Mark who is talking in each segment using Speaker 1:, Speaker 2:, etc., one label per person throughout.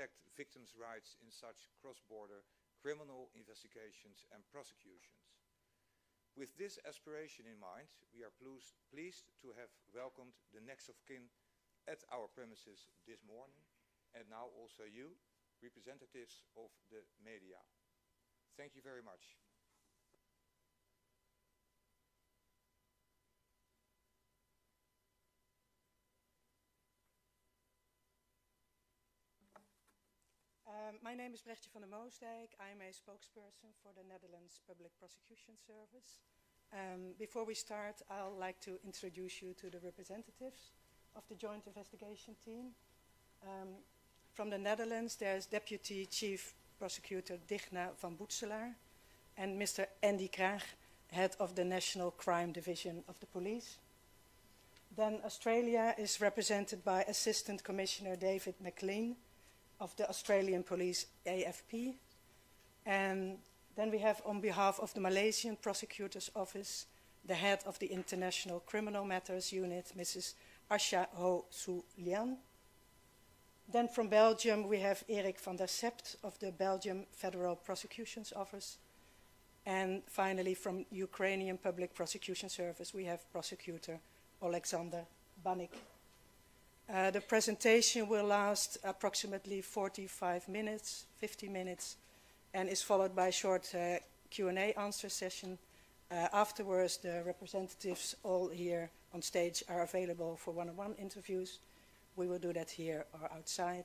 Speaker 1: protect victims' rights in such cross-border criminal investigations and prosecutions. With this aspiration in mind, we are pleased to have welcomed the next of kin at our premises this morning, and now also you, representatives of the media. Thank you very much.
Speaker 2: My name is Brechtje van der Moosdijk. I'm a spokesperson for the Netherlands Public Prosecution Service. Before we start, I'd like to introduce you to the representatives of the Joint Investigation Team. From the Netherlands, there's Deputy Chief Prosecutor Digna van Boetselaar and Mr. Andy Kraag, Head of the National Crime Division of the Police. Then Australia is represented by Assistant Commissioner David McLean of the Australian Police AFP. And then we have, on behalf of the Malaysian Prosecutor's Office, the head of the International Criminal Matters Unit, Mrs. Asha Ho Su Lian. Then from Belgium, we have Erik van der Sept of the Belgium Federal Prosecution's Office. And finally, from Ukrainian Public Prosecution Service, we have Prosecutor Alexander Banik. The presentation will last approximately 45 minutes, 50 minutes, and is followed by a short Q&A answer session. Afterwards, the representatives all here on stage are available for one-on-one interviews. We will do that here or outside.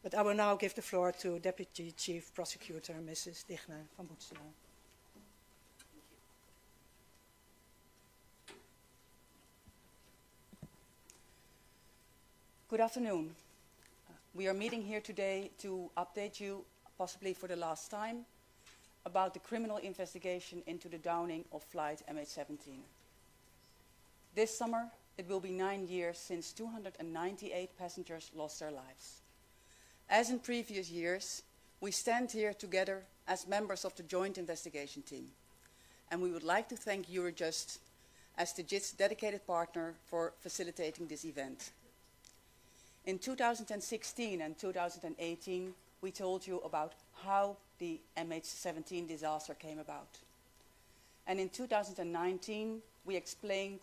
Speaker 2: But I will now give the floor to Deputy Chief Prosecutor, Mrs. Digna van Boetselaar.
Speaker 3: Good afternoon. We are meeting here today to update you, possibly for the last time, about the criminal investigation into the downing of flight MH17. This summer, it will be 9 years since 298 passengers lost their lives. As in previous years, we stand here together as members of the Joint Investigation Team, and we would like to thank Eurojust as the JIT's dedicated partner for facilitating this event. In 2016 and 2018, we told you about how the MH17 disaster came about. And in 2019, we explained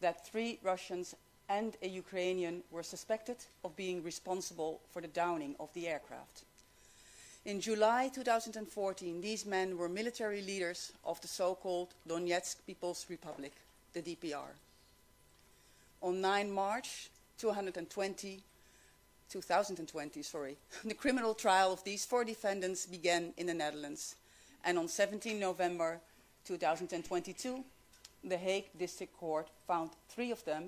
Speaker 3: that 3 Russians and a Ukrainian were suspected of being responsible for the downing of the aircraft. In July 2014, these men were military leaders of the so-called Donetsk People's Republic, the DPR. On 9 March 2020, the criminal trial of these 4 defendants began in the Netherlands. And on 17 November 2022, the Hague District Court found 3 of them,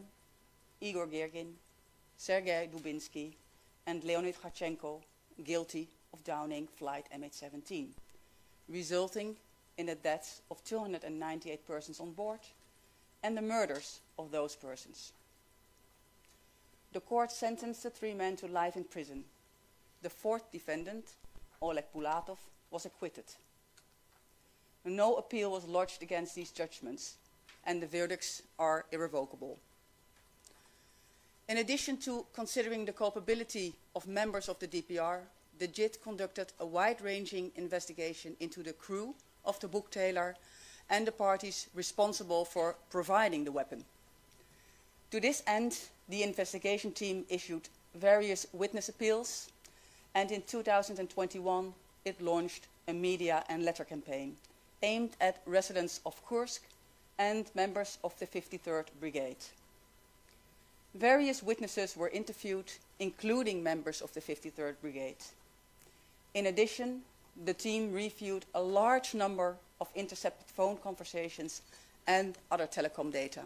Speaker 3: Igor Gergin, Sergei Dubinsky, and Leonid Kharchenko, guilty of downing flight MH17, resulting in the deaths of 298 persons on board and the murders of those persons. The court sentenced the 3 men to life in prison. The 4th defendant, Oleh Pulatov, was acquitted. No appeal was lodged against these judgments, and the verdicts are irrevocable. In addition to considering the culpability of members of the DPR, the JIT conducted a wide-ranging investigation into the crew of the booktailer and the parties responsible for providing the weapon. To this end, the investigation team issued various witness appeals, and in 2021 it launched a media and letter campaign aimed at residents of Kursk and members of the 53rd Brigade. Various witnesses were interviewed, including members of the 53rd Brigade. In addition, the team reviewed a large number of intercepted phone conversations and other telecom data.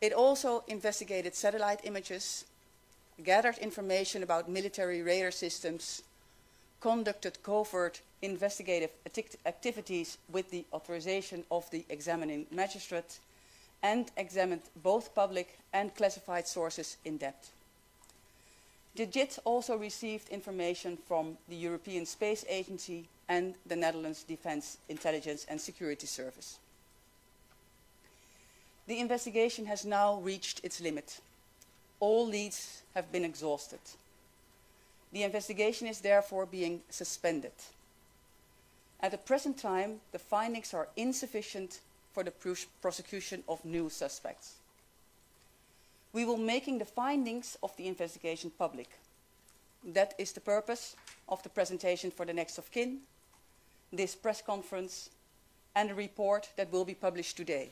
Speaker 3: It also investigated satellite images, gathered information about military radar systems, conducted covert investigative activities with the authorization of the examining magistrate, and examined both public and classified sources in depth. The JIT also received information from the European Space Agency and the Netherlands Defence Intelligence and Security Service. The investigation has now reached its limit. All leads have been exhausted. The investigation is therefore being suspended. At the present time, the findings are insufficient for the prosecution of new suspects. We will be making the findings of the investigation public. That is the purpose of the presentation for the next of kin, this press conference, and a report that will be published today.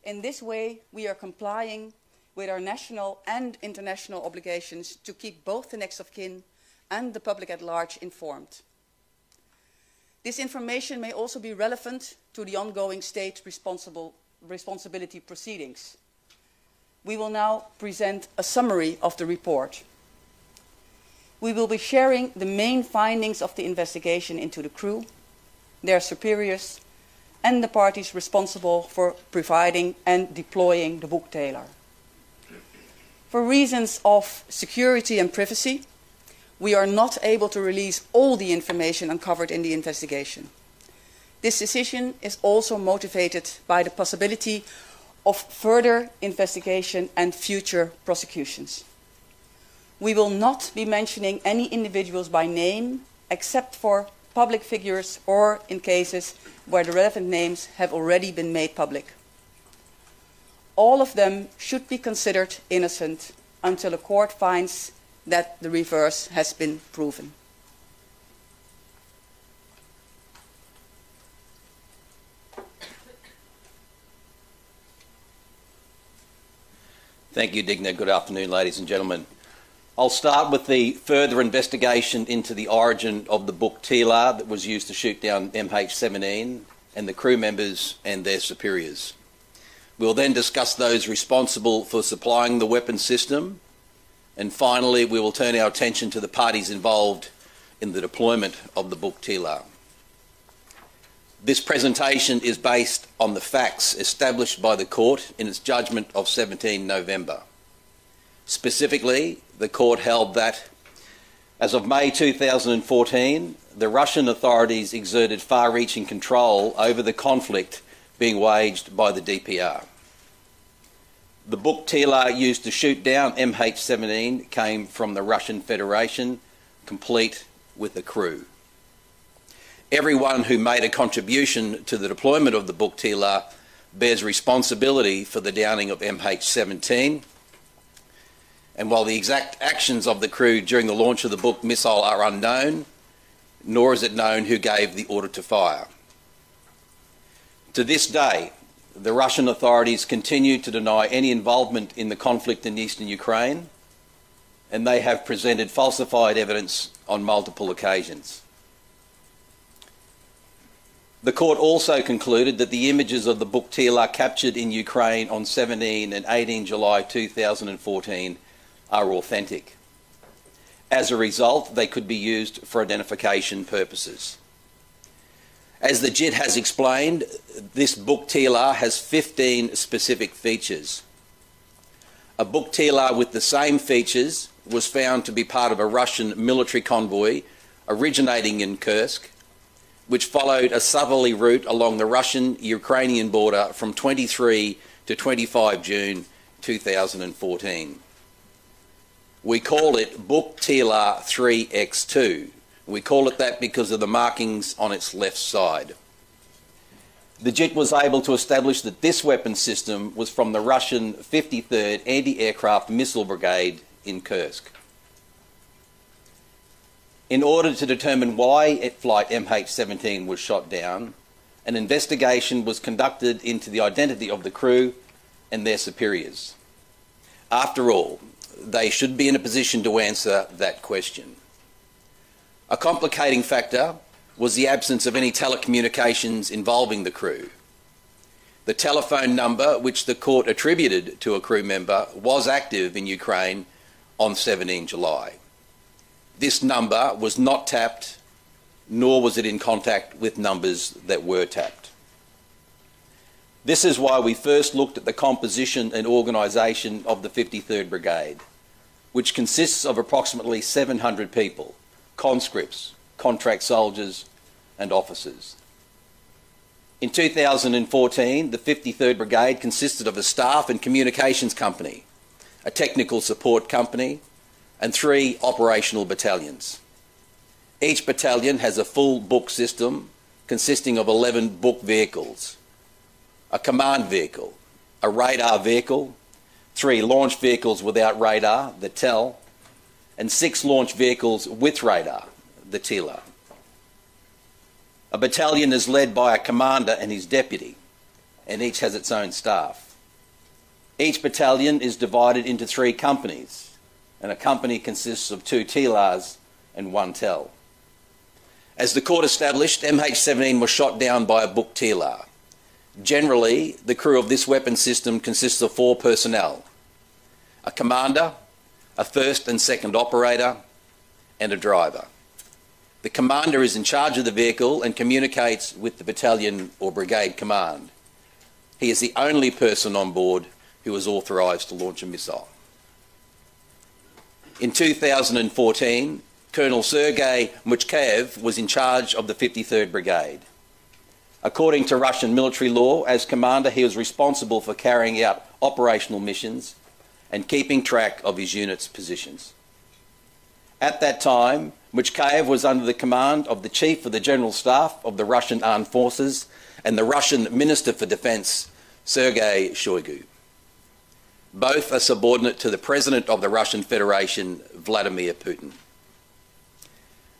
Speaker 3: In this way, we are complying with our national and international obligations to keep both the next of kin and the public at large informed. This information may also be relevant to the ongoing state responsibility proceedings. We will now present a summary of the report. We will be sharing the main findings of the investigation into the crew, their superiors, and the parties responsible for providing and deploying the book-tailor. For reasons of security and privacy, we are not able to release all the information uncovered in the investigation. This decision is also motivated by the possibility of further investigation and future prosecutions. We will not be mentioning any individuals by name except for public figures or in cases where the relevant names have already been made public. All of them should be considered innocent until a court finds that the reverse has been proven.
Speaker 4: Thank you, Digna. Good afternoon, ladies and gentlemen. I'll start with the further investigation into the origin of the book TLR that was used to shoot down MH17 and the crew members and their superiors. We'll then discuss those responsible for supplying the weapon system, and finally we will turn our attention to the parties involved in the deployment of the book TLR. This presentation is based on the facts established by the court in its judgment of 17 November. Specifically, the court held that, as of May 2014, the Russian authorities exerted far-reaching control over the conflict being waged by the DPR. The book TLR used to shoot down MH17 came from the Russian Federation, complete with a crew. Everyone who made a contribution to the deployment of the book TLR bears responsibility for the downing of MH17. And while the exact actions of the crew during the launch of the book missile are unknown, nor is it known who gave the order to fire. To this day, the Russian authorities continue to deny any involvement in the conflict in eastern Ukraine, and they have presented falsified evidence on multiple occasions. The court also concluded that the images of the book TLR captured in Ukraine on 17 and 18 July 2014 are authentic. As a result, they could be used for identification purposes. As the JIT has explained, this book TLR has 15 specific features. A book TLR with the same features was found to be part of a Russian military convoy originating in Kursk, which followed a southerly route along the Russian-Ukrainian border from 23 to 25 June 2014. We call it Book TLR 3X2. We call it that because of the markings on its left side. The JIT was able to establish that this weapon system was from the Russian 53rd Anti-Aircraft Missile Brigade in Kursk. In order to determine why flight MH17 was shot down, an investigation was conducted into the identity of the crew and their superiors. After all, they should be in a position to answer that question. A complicating factor was the absence of any telecommunications involving the crew. The telephone number which the court attributed to a crew member was active in Ukraine on 17 July. This number was not tapped, nor was it in contact with numbers that were tapped. This is why we first looked at the composition and organisation of the 53rd Brigade, which consists of approximately 700 people, conscripts, contract soldiers and officers. In 2014, the 53rd Brigade consisted of a staff and communications company, a technical support company, and 3 operational battalions. Each battalion has a full book system consisting of 11 book vehicles, a command vehicle, a radar vehicle, 3 launch vehicles without radar, the TEL, and 6 launch vehicles with radar, the TILA. A battalion is led by a commander and his deputy, and each has its own staff. Each battalion is divided into 3 companies, and a company consists of 2 TILAs and 1 TEL. As the court established, MH17 was shot down by a book TILA. Generally, the crew of this weapon system consists of 4 personnel: a commander, a first and second operator, and a driver. The commander is in charge of the vehicle and communicates with the battalion or brigade command. He is the only person on board who is authorised to launch a missile. In 2014, Colonel Sergei Muchkayev was in charge of the 53rd Brigade. According to Russian military law, as commander, he was responsible for carrying out operational missions and keeping track of his unit's positions. At that time, Muchkayev was under the command of the Chief of the General Staff of the Russian Armed Forces and the Russian Minister for Defence, Sergei Shoigu. Both are subordinate to the President of the Russian Federation, Vladimir Putin.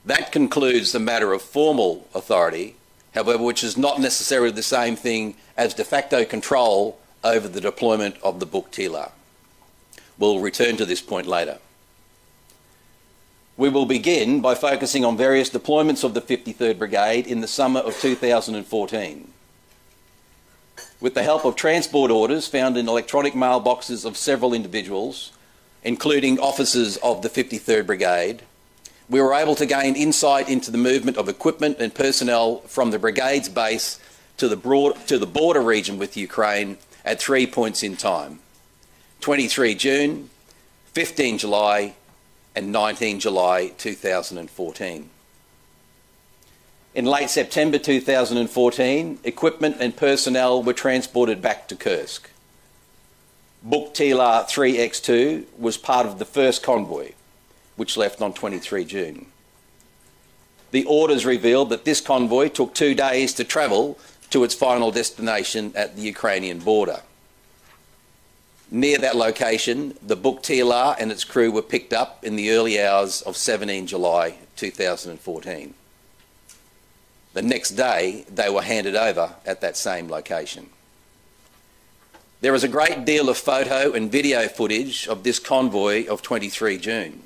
Speaker 4: That concludes the matter of formal authority, however, which is not necessarily the same thing as de facto control over the deployment of the book TILA. We'll return to this point later. We will begin by focusing on various deployments of the 53rd Brigade in the summer of 2014. With the help of transport orders found in electronic mailboxes of several individuals, including officers of the 53rd Brigade, we were able to gain insight into the movement of equipment and personnel from the brigade's base to the border region with Ukraine at 3 points in time: 23 June, 15 July, and 19 July 2014. In late September 2014, equipment and personnel were transported back to Kursk. Book TILA 3X2 was part of the first convoy, which left on 23 June. The orders revealed that this convoy took 2 days to travel to its final destination at the Ukrainian border. Near that location, the book TILA and its crew were picked up in the early hours of 17 July 2014. The next day, they were handed over at that same location. There is a great deal of photo and video footage of this convoy of 23 June.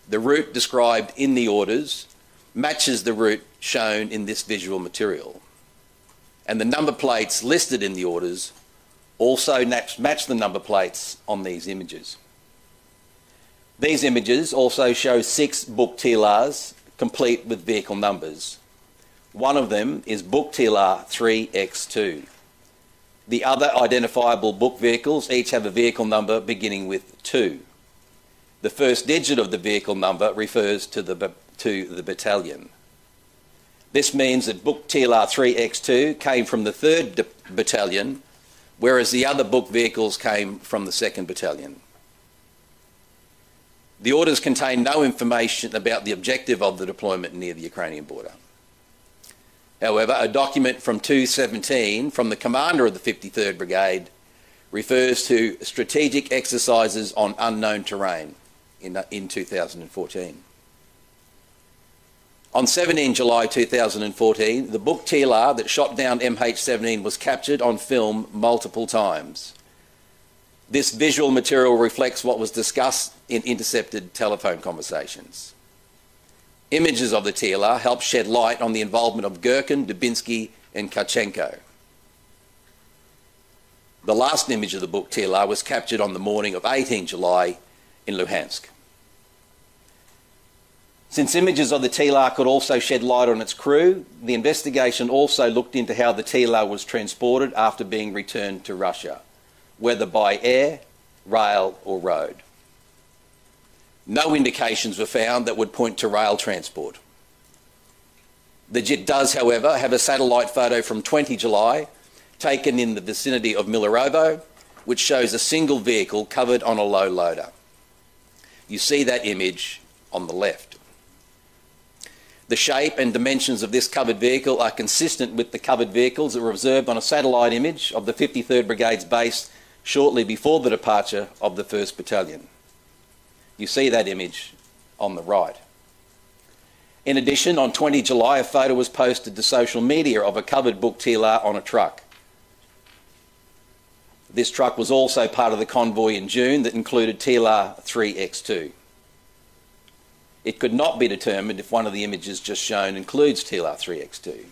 Speaker 4: The route described in the orders matches the route shown in this visual material, and the number plates listed in the orders also match the number plates on these images. These images also show 6 book TILAs complete with vehicle numbers. One of them is book TILA 3X2. The other identifiable book vehicles each have a vehicle number beginning with 2. The first digit of the vehicle number refers to the battalion. This means that book TILA 3X2 came from the 3rd Battalion, whereas the other book vehicles came from the 2nd Battalion. The orders contain no information about the objective of the deployment near the Ukrainian border. However, a document from 2017 from the commander of the 53rd Brigade refers to strategic exercises on unknown terrain in 2014. On 17 July 2014, the book TILA that shot down MH17 was captured on film multiple times. This visual material reflects what was discussed in intercepted telephone conversations. Images of the TILA help shed light on the involvement of Gherkin, Dubinsky and Karchenko. The last image of the book TILA was captured on the morning of 18 July in Luhansk. Since images of the TILA could also shed light on its crew, the investigation also looked into how the TILA was transported after being returned to Russia, whether by air, rail or road. No indications were found that would point to rail transport. The JIT does, however, have a satellite photo from 20 July taken in the vicinity of Milarovo, which shows a single vehicle covered on a low loader. You see that image on the left. The shape and dimensions of this covered vehicle are consistent with the covered vehicles that were observed on a satellite image of the 53rd Brigade's base shortly before the departure of the 1st Battalion. You see that image on the right. In addition, on 20 July, a photo was posted to social media of a covered book TLR on a truck. This truck was also part of the convoy in June that included TLR 3X2. It could not be determined if one of the images just shown includes TLR 3X2.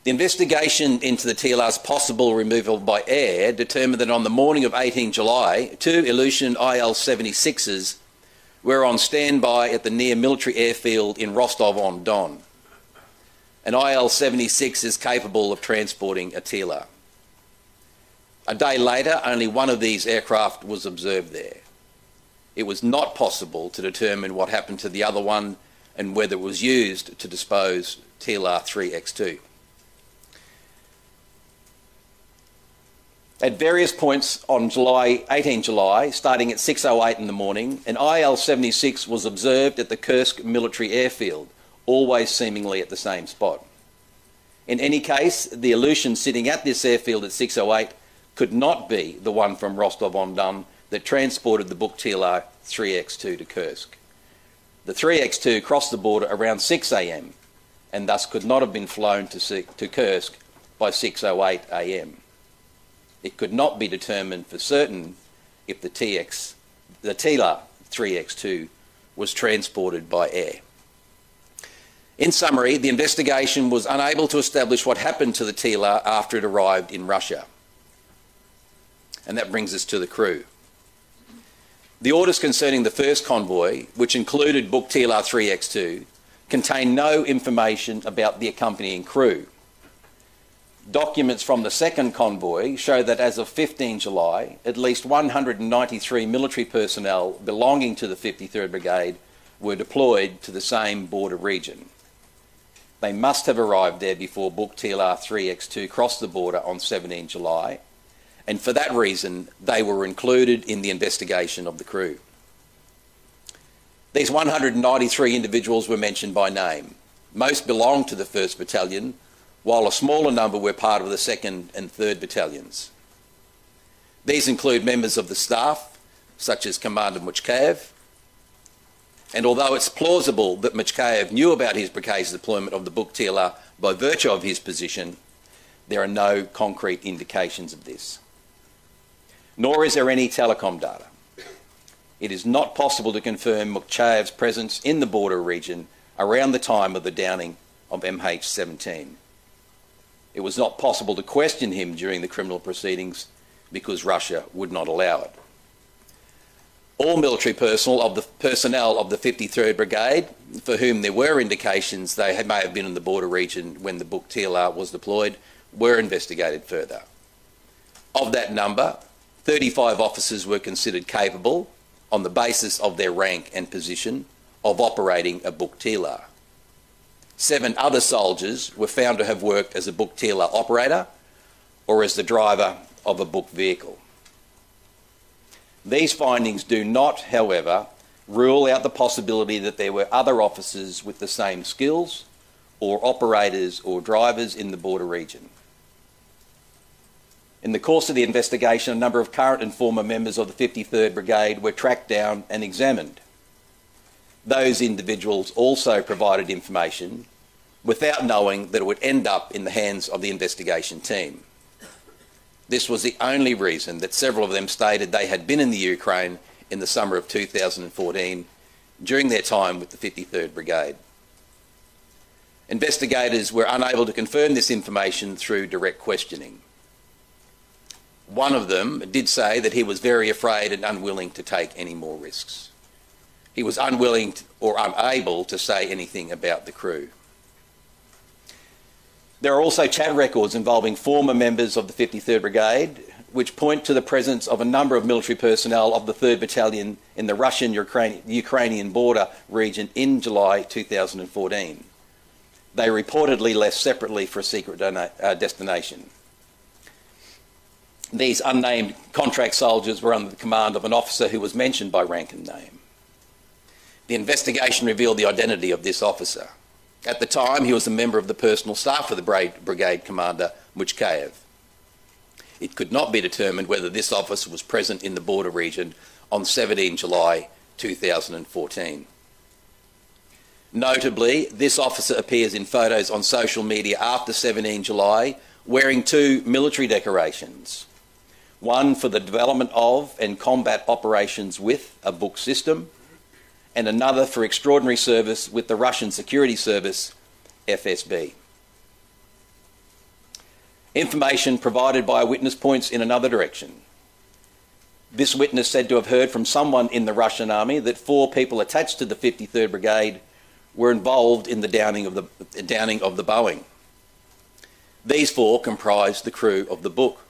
Speaker 4: The investigation into the TLR's possible removal by air determined that on the morning of 18 July, 2 Ilyushin IL-76s were on standby at the near military airfield in Rostov-on-Don. An IL-76 is capable of transporting a TLR. A day later, only one of these aircraft was observed there. It was not possible to determine what happened to the other one and whether it was used to dispose TLR 3X2. At various points on 18 July, starting at 6:08 in the morning, an IL-76 was observed at the Kursk military airfield, always seemingly at the same spot. In any case, the Ilyushin sitting at this airfield at 6:08 could not be the one from Rostov-on-Don that transported the book TLR 3X2 to Kursk. The 3X2 crossed the border around 6 a.m. and thus could not have been flown to Kursk by 6:08 a.m. It could not be determined for certain if the TLR 3X2 was transported by air. In summary, the investigation was unable to establish what happened to the TLR after it arrived in Russia. And that brings us to the crew. The orders concerning the first convoy, which included book TLR 3X2, contained no information about the accompanying crew. Documents from the second convoy show that as of 15 July, at least 193 military personnel belonging to the 53rd Brigade were deployed to the same border region. They must have arrived there before book TLR 3X2 crossed the border on 17 July, and for that reason, they were included in the investigation of the crew. These 193 individuals were mentioned by name. Most belonged to the 1st Battalion, while a smaller number were part of the 2nd and 3rd Battalions. These include members of the staff, such as Commander Muchkayev, and although it's plausible that Muchkayev knew about his brigade's deployment of the book TLR by virtue of his position, there are no concrete indications of this. Nor is there any telecom data. It is not possible to confirm Muchkayev's presence in the border region around the time of the downing of MH17. It was not possible to question him during the criminal proceedings because Russia would not allow it. All military personnel of the 53rd Brigade, for whom there were indications they may have been in the border region when the book TLR was deployed, were investigated further. Of that number, 35 officers were considered capable, on the basis of their rank and position, of operating a book TLR. 7 other soldiers were found to have worked as a book TLR operator or as the driver of a book vehicle. These findings do not, however, rule out the possibility that there were other officers with the same skills or operators or drivers in the border region. In the course of the investigation, a number of current and former members of the 53rd Brigade were tracked down and examined. Those individuals also provided information without knowing that it would end up in the hands of the investigation team. This was the only reason that several of them stated they had been in the Ukraine in the summer of 2014 during their time with the 53rd Brigade. Investigators were unable to confirm this information through direct questioning. One of them did say that he was very afraid and unwilling to take any more risks. He was unwilling or unable to say anything about the crew. There are also chat records involving former members of the 53rd Brigade, which point to the presence of a number of military personnel of the 3rd Battalion in the Russian-Ukrainian border region in July 2014. They reportedly left separately for a secret destination. These unnamed contract soldiers were under the command of an officer who was mentioned by rank and name. The investigation revealed the identity of this officer. At the time, he was a member of the personal staff of the brigade commander, Muchkayev. It could not be determined whether this officer was present in the border region on 17 July 2014. Notably, this officer appears in photos on social media after 17 July wearing two military decorations, one for the development of and combat operations with a book system, and another for extraordinary service with the Russian security service, FSB. Information provided by a witness points in another direction. This witness said to have heard from someone in the Russian army that 4 people attached to the 53rd Brigade were involved in the downing of the Boeing. These 4 comprised the crew of the book.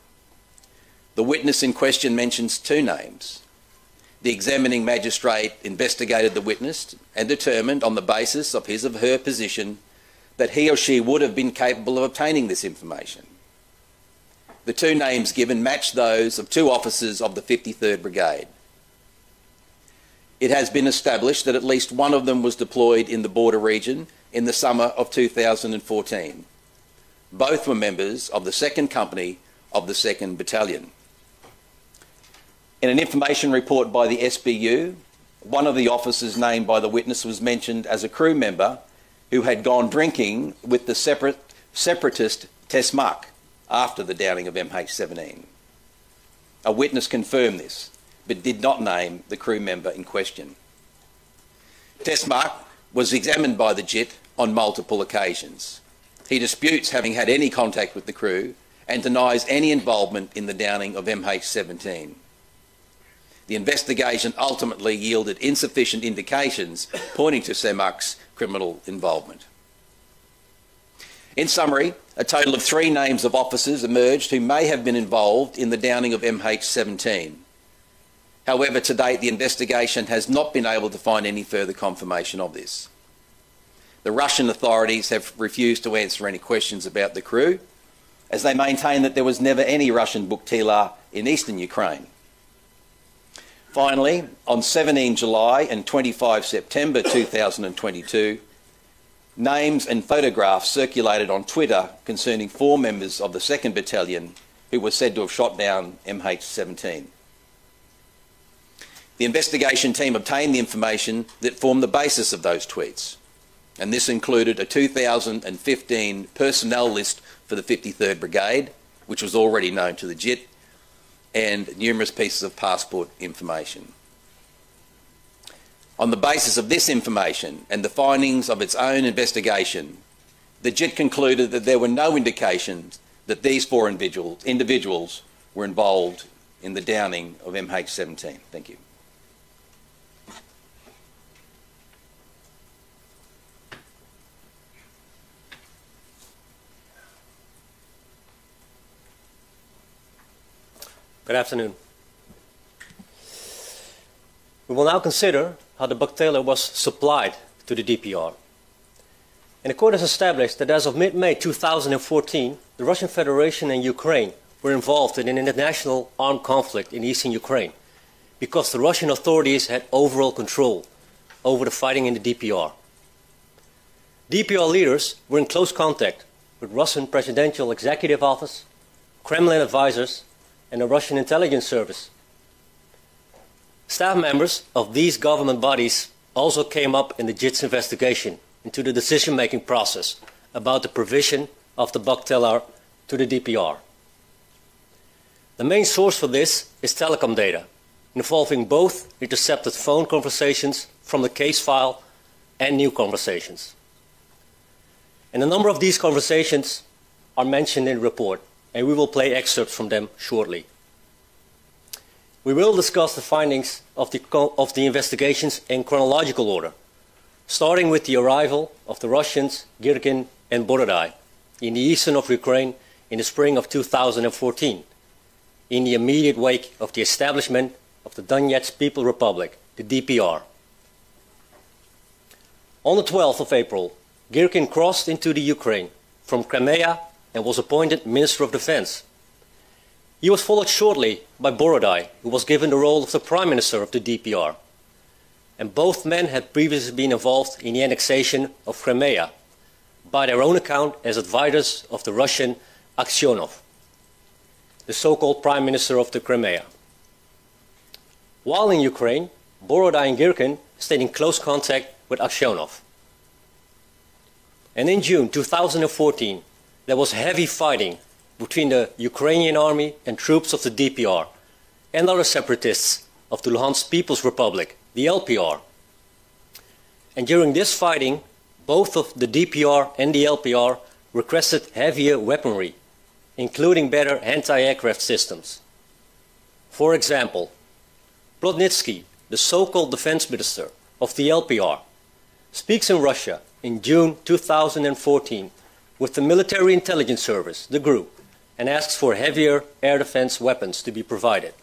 Speaker 4: The witness in question mentions 2 names. The examining magistrate investigated the witness and determined on the basis of his or her position that he or she would have been capable of obtaining this information. The 2 names given match those of 2 officers of the 53rd Brigade. It has been established that at least one of them was deployed in the border region in the summer of 2014. Both were members of the 2nd Company of the 2nd Battalion. In an information report by the SBU, one of the officers named by the witness was mentioned as a crew member who had gone drinking with the separatist Tesmak after the downing of MH17. A witness confirmed this, but did not name the crew member in question. Tesmak was examined by the JIT on multiple occasions. He disputes having had any contact with the crew and denies any involvement in the downing of MH17. The investigation ultimately yielded insufficient indications pointing to Semak's criminal involvement. In summary, a total of 3 names of officers emerged who may have been involved in the downing of MH17. However, to date, the investigation has not been able to find any further confirmation of this. The Russian authorities have refused to answer any questions about the crew, as they maintain that there was never any Russian Bukhtila in eastern Ukraine. Finally, on 17 July and 25 September 2022, names and photographs circulated on Twitter concerning 4 members of the 2nd Battalion who were said to have shot down MH17. The investigation team obtained the information that formed the basis of those tweets, and this included a 2015 personnel list for the 53rd Brigade, which was already known to the JIT, and numerous pieces of passport information. On the basis of this information and the findings of its own investigation, the JIT concluded that there were no indications that these 4 individuals were involved in the downing of MH17. Thank you.
Speaker 5: Good afternoon. We will now consider how the Bukhtila was supplied to the DPR. And the court has established that as of mid-May 2014, the Russian Federation and Ukraine were involved in an international armed conflict in eastern Ukraine because the Russian authorities had overall control over the fighting in the DPR. DPR leaders were in close contact with Russian Presidential Executive Office, Kremlin advisors, and the Russian intelligence service. Staff members of these government bodies also came up in the JIT's investigation into the decision-making process about the provision of the Bukhtila to the DPR. The main source for this is telecom data, involving both intercepted phone conversations from the case file and new conversations. And a number of these conversations are mentioned in the report, and we will play excerpts from them shortly. We will discuss the findings of the investigations in chronological order, starting with the arrival of the Russians, Girkin and Borodai, in the eastern of Ukraine in the spring of 2014, in the immediate wake of the establishment of the Donetsk People Republic, the DPR. On the 12th of April, Girkin crossed into the Ukraine from Crimea and was appointed Minister of Defense. He was followed shortly by Borodai, who was given the role of the Prime Minister of the DPR. And both men had previously been involved in the annexation of Crimea, by their own account as advisors of the Russian Aksionov, the so-called Prime Minister of the Crimea. While in Ukraine, Borodai and Girkin stayed in close contact with Aksionov. And in June 2014, there was heavy fighting between the Ukrainian army and troops of the DPR and other separatists of the Luhansk People's Republic, the LPR. And during this fighting, both of the DPR and the LPR requested heavier weaponry, including better anti-aircraft systems. For example, Plotnitsky, the so-called defense minister of the LPR, speaks in Russia in June 2014 with the Military Intelligence Service, the GRU, and asks for heavier air defense weapons to be provided.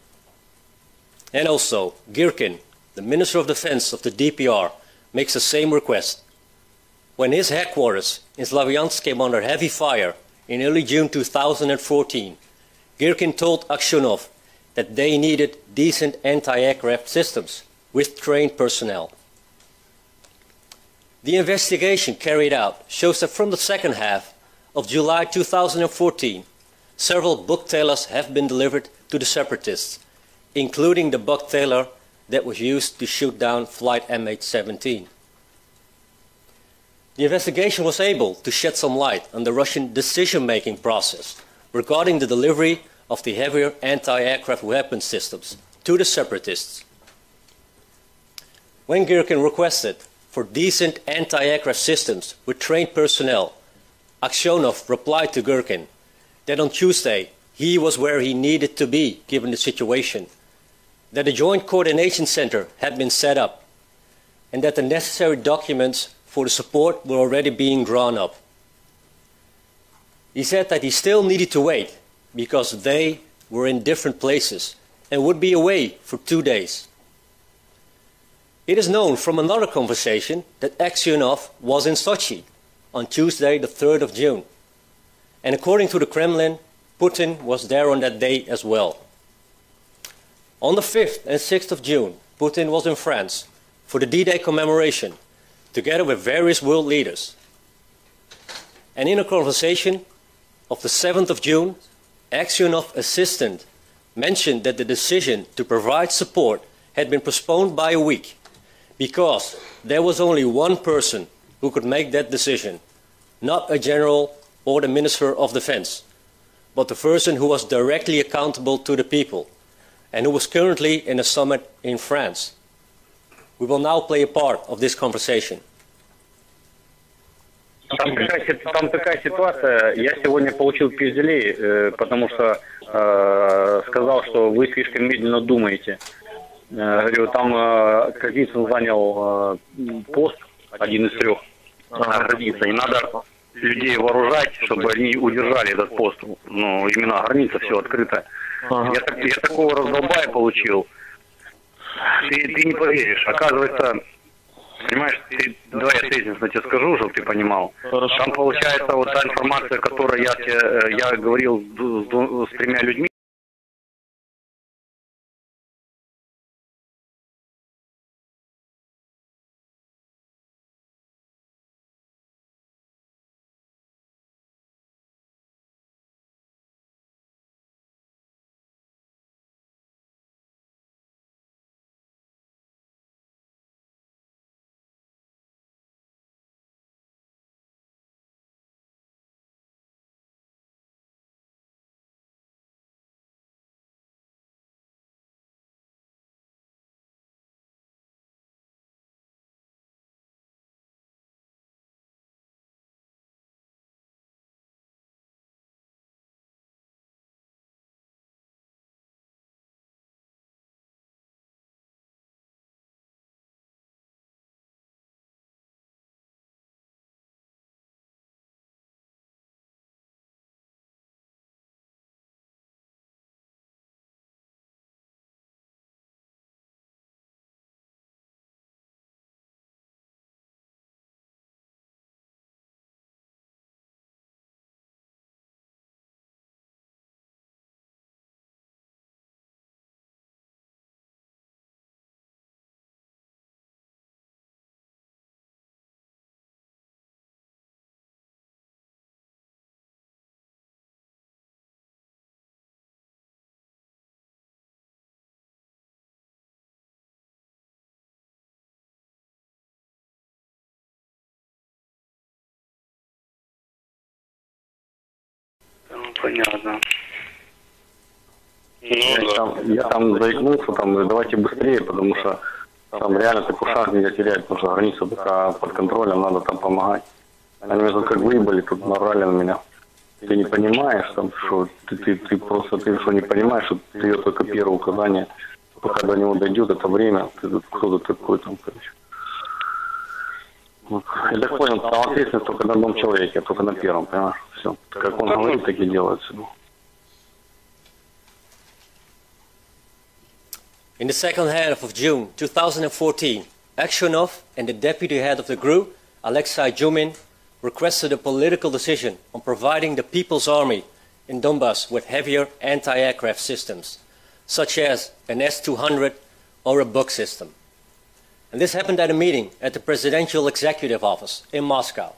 Speaker 5: And also, Girkin, the Minister of Defense of the DPR, makes the same request. When his headquarters in Slavyansk came under heavy fire in early June 2014, Girkin told Aksionov that they needed decent anti-aircraft systems with trained personnel. The investigation carried out shows that from the second half of July 2014, several bug-tailors have been delivered to the separatists, including the bug-tailor that was used to shoot down flight MH17. The investigation was able to shed some light on the Russian decision-making process regarding the delivery of the heavier anti-aircraft weapon systems to the separatists. When Girkin requested for decent anti-aircraft systems with trained personnel, Aksionov replied to Girkin that on Tuesday he was where he needed to be given the situation, that a joint coordination center had been set up, and that the necessary documents for the support were already being drawn up. He said that he still needed to wait because they were in different places and would be away for 2 days. It is known from another conversation that Aksionov was in Sochi on Tuesday, the 3rd of June. And according to the Kremlin, Putin was there on that day as well. On the 5th and 6th of June, Putin was in France for the D-Day commemoration, together with various world leaders. And in a conversation of the 7th of June, Aksionov's assistant mentioned that the decision to provide support had been postponed by a week because there was only one person who could make that decision, not a general or the Minister of Defense, but the person who was directly accountable to the people and who was currently in a summit in France. We will now play a part of this conversation.
Speaker 6: Там такая ситуация. Я сегодня получил пизделей, потому что сказал, что вы слишком медленно думаете. Говорю, там Казицын занял пост, один из 3 границы, и надо людей вооружать, чтобы они удержали этот пост. Ну, именно граница все открыта. Я такого раздолбая получил. Ты не поверишь. Оказывается, понимаешь, давай я тезисно тебе скажу, чтобы ты понимал. Хорошо. Там получается вот та информация, которую я говорил с 3 людьми. Понятно. Я там заикнулся, там, давайте быстрее, потому что там реально такой шанс нельзя терять, потому что граница пока под контролем, надо там помогать. Они меня тут как выебали, тут нарали на меня. Ты не понимаешь, там, что ты просто ты что не понимаешь, что ты ее только первое указание, пока до него дойдет это время, ты тут кто-то такой там, короче. Вот. Я так понял, там ответственность только на одном человеке, только на первом, понимаешь? Все. Как он говорит, так и делается.
Speaker 5: In the second half of June 2014, Aksionov and the deputy head of the GRU, Alexei Jumin, requested a political decision on providing the People's Army in Donbass with heavier anti-aircraft systems, such as an S-200 or a Buk system. And this happened at a meeting at the Presidential Executive Office in Moscow.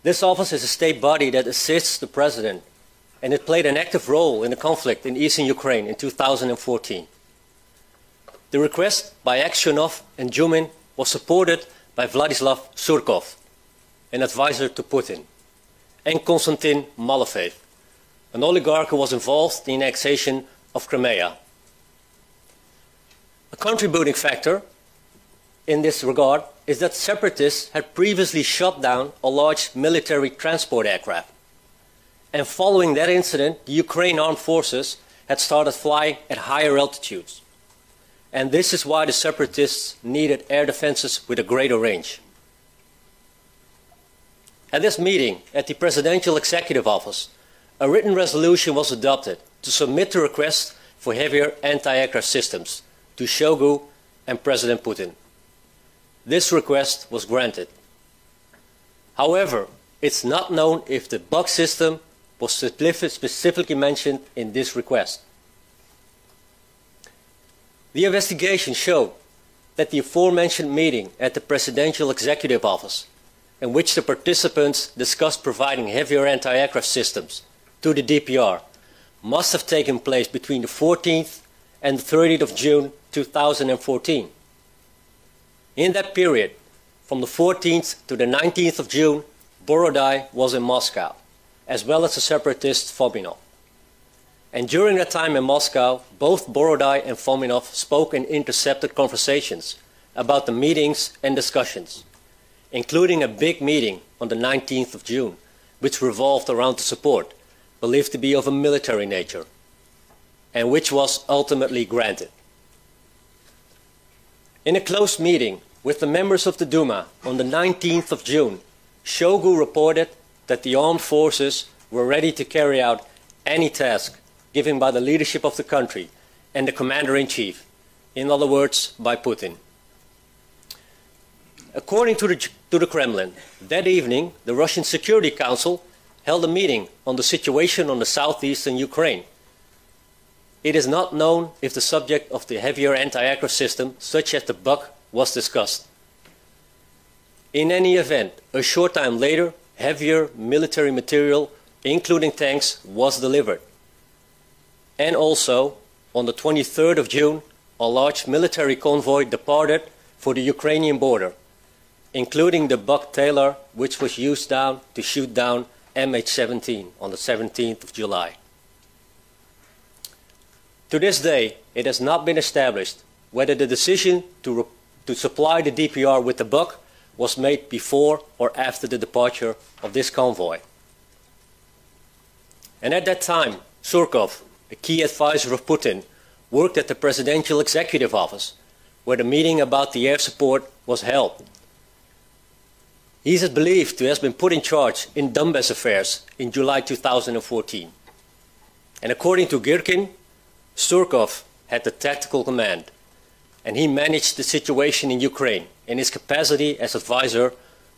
Speaker 5: This office is a state body that assists the president, and it played an active role in the conflict in eastern Ukraine in 2014. The request by Aksionov and Jumin was supported by Vladislav Surkov, an advisor to Putin, and Konstantin Malofeev, an oligarch who was involved in the annexation of Crimea. A contributing factor in this regard is that separatists had previously shot down a large military transport aircraft. And following that incident, the Ukraine armed forces had started flying at higher altitudes. And this is why the separatists needed air defenses with a greater range. At this meeting at the Presidential Executive Office, a written resolution was adopted to submit the request for heavier anti-aircraft systems to Shoigu and President Putin. This request was granted. However, it's not known if the Buk system was specifically mentioned in this request. The investigation showed that the aforementioned meeting at the Presidential Executive Office, in which the participants discussed providing heavier anti-aircraft systems to the DPR, must have taken place between the 14th and the 30th of June 2014. In that period, from the 14th to the 19th of June, Borodai was in Moscow, as well as the separatist Fominov. And during that time in Moscow, both Borodai and Fominov spoke in intercepted conversations about the meetings and discussions, including a big meeting on the 19th of June, which revolved around the support, believed to be of a military nature, and which was ultimately granted. In a closed meeting with the members of the Duma on the 19th of June, Shoigu reported that the armed forces were ready to carry out any task given by the leadership of the country and the commander-in-chief, in other words, by Putin. According to the Kremlin, that evening, the Russian Security Council held a meeting on the situation on the southeastern Ukraine. It is not known if the subject of the heavier anti-aircraft system, such as the Buk, was discussed. In any event, a short time later, heavier military material, including tanks, was delivered. And also, on the 23rd of June, a large military convoy departed for the Ukrainian border, including the Buk Taylor, which was used to shoot down MH17 on the 17th of July. To this day, it has not been established whether the decision to supply the DPR with the Buk was made before or after the departure of this convoy. And at that time, Surkov, a key advisor of Putin, worked at the Presidential Executive Office, where the meeting about the air support was held. He is believed to have been put in charge in Donbass affairs in July 2014. And according to Girkin, Surkov had the tactical command, and he managed the situation in Ukraine in his capacity as advisor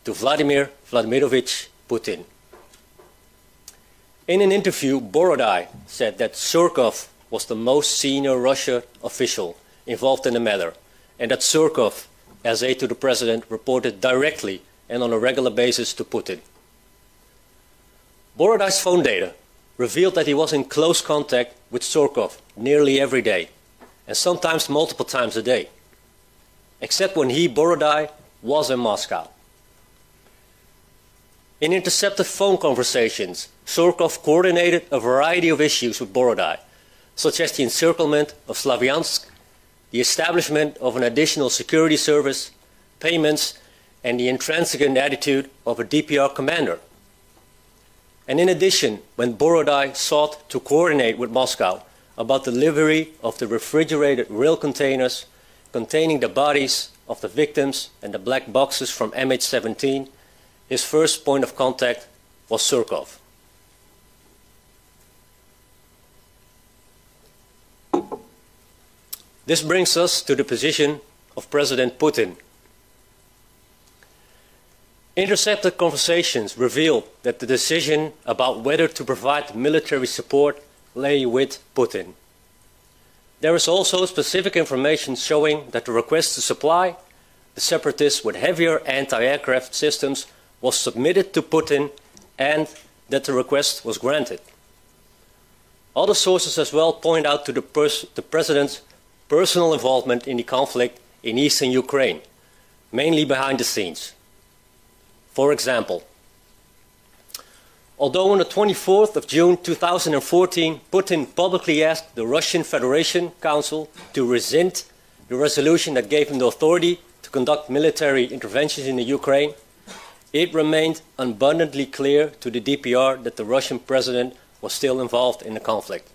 Speaker 5: to Vladimir Vladimirovich Putin. In an interview, Borodai said that Surkov was the most senior Russian official involved in the matter, and that Surkov, as aide to the president, reported directly and on a regular basis to Putin. Borodai's phone data revealed that he was in close contact with Surkov nearly every day, and sometimes multiple times a day, except when he, Borodai, was in Moscow. In intercepted phone conversations, Surkov coordinated a variety of issues with Borodai, such as the encirclement of Slavyansk, the establishment of an additional security service, payments, and the intransigent attitude of a DPR commander. And in addition, when Borodai sought to coordinate with Moscow about the delivery of the refrigerated rail containers containing the bodies of the victims and the black boxes from MH17, his first point of contact was Surkov. This brings us to the position of President Putin. Intercepted conversations revealed that the decision about whether to provide military support lay with Putin. There is also specific information showing that the request to supply the separatists with heavier anti-aircraft systems was submitted to Putin and that the request was granted. Other sources as well point out to the president's personal involvement in the conflict in eastern Ukraine, mainly behind the scenes. For example, although on the 24th of June 2014, Putin publicly asked the Russian Federation Council to rescind the resolution that gave him the authority to conduct military interventions in the Ukraine, it remained abundantly clear to the DPR that the Russian president was still involved in the conflict.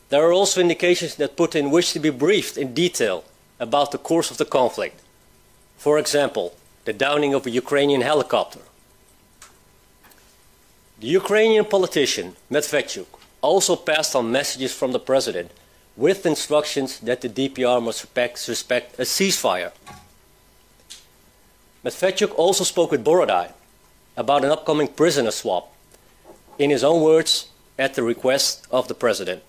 Speaker 5: There are also indications that Putin wished to be briefed in detail about the course of the conflict. For example, the downing of a Ukrainian helicopter. The Ukrainian politician, Medvedchuk, also passed on messages from the president with instructions that the DPR must respect a ceasefire. Medvedchuk also spoke with Borodai about an upcoming prisoner swap, in his own words, at the request of the president.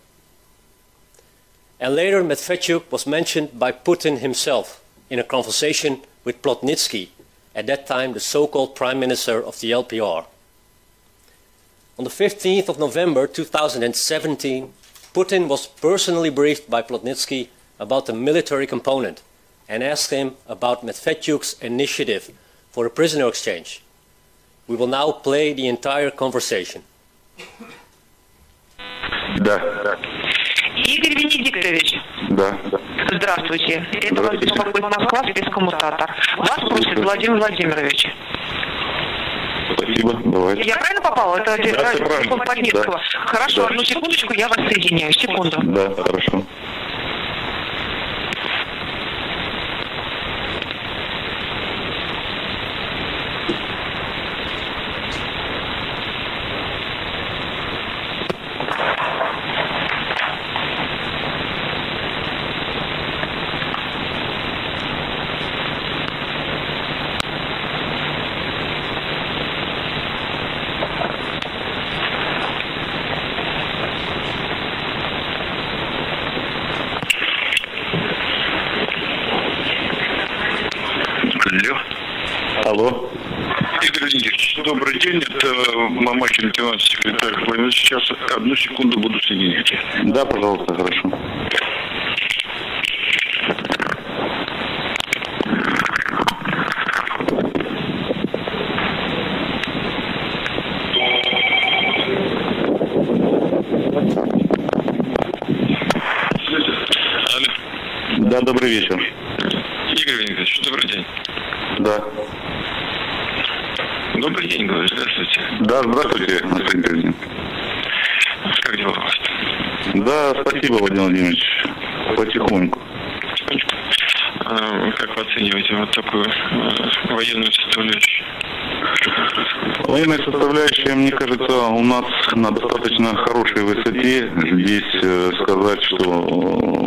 Speaker 5: And later Medvedchuk was mentioned by Putin himself in a conversation with Plotnitsky, at that time the so-called Prime Minister of the LPR. On the 15th of November 2017, Putin was personally briefed by Plotnitsky about the military component and asked him about Medvedchuk's initiative for a prisoner exchange. We will now play the entire conversation.
Speaker 7: Да.
Speaker 8: Игорь Венедиктович.
Speaker 7: Да.
Speaker 8: Здравствуйте. Это вас беспокоит Москва, спецкоммутатор. Вас просит Владимир Владимирович.
Speaker 7: Спасибо, давайте.
Speaker 8: Я правильно попала? Это телефон Поднецкого.
Speaker 7: Да.
Speaker 8: Хорошо,
Speaker 7: Да.
Speaker 8: одну секундочку, я вас соединяю. Секунду.
Speaker 7: Да, хорошо. Алло.
Speaker 9: Игорь Леонидович, добрый день. Это Мамакин, лейтенант, секретарь ФНС. Сейчас одну секунду буду соединять.
Speaker 7: Да, пожалуйста, хорошо.
Speaker 9: Алло.
Speaker 7: Да, добрый вечер.
Speaker 9: Игорь Леонидович, добрый день.
Speaker 7: Да.
Speaker 9: Добрый день, говорю, здравствуйте.
Speaker 7: Да, здравствуйте, господин президент.
Speaker 9: Как дела у вас?
Speaker 7: Да, спасибо, Владимир Владимирович. Потихоньку.
Speaker 9: Потихонечку. Как вы оцениваете вот такую военную составляющую?
Speaker 7: Военная составляющая, мне кажется, у нас на достаточно хорошей высоте. Здесь сказать, что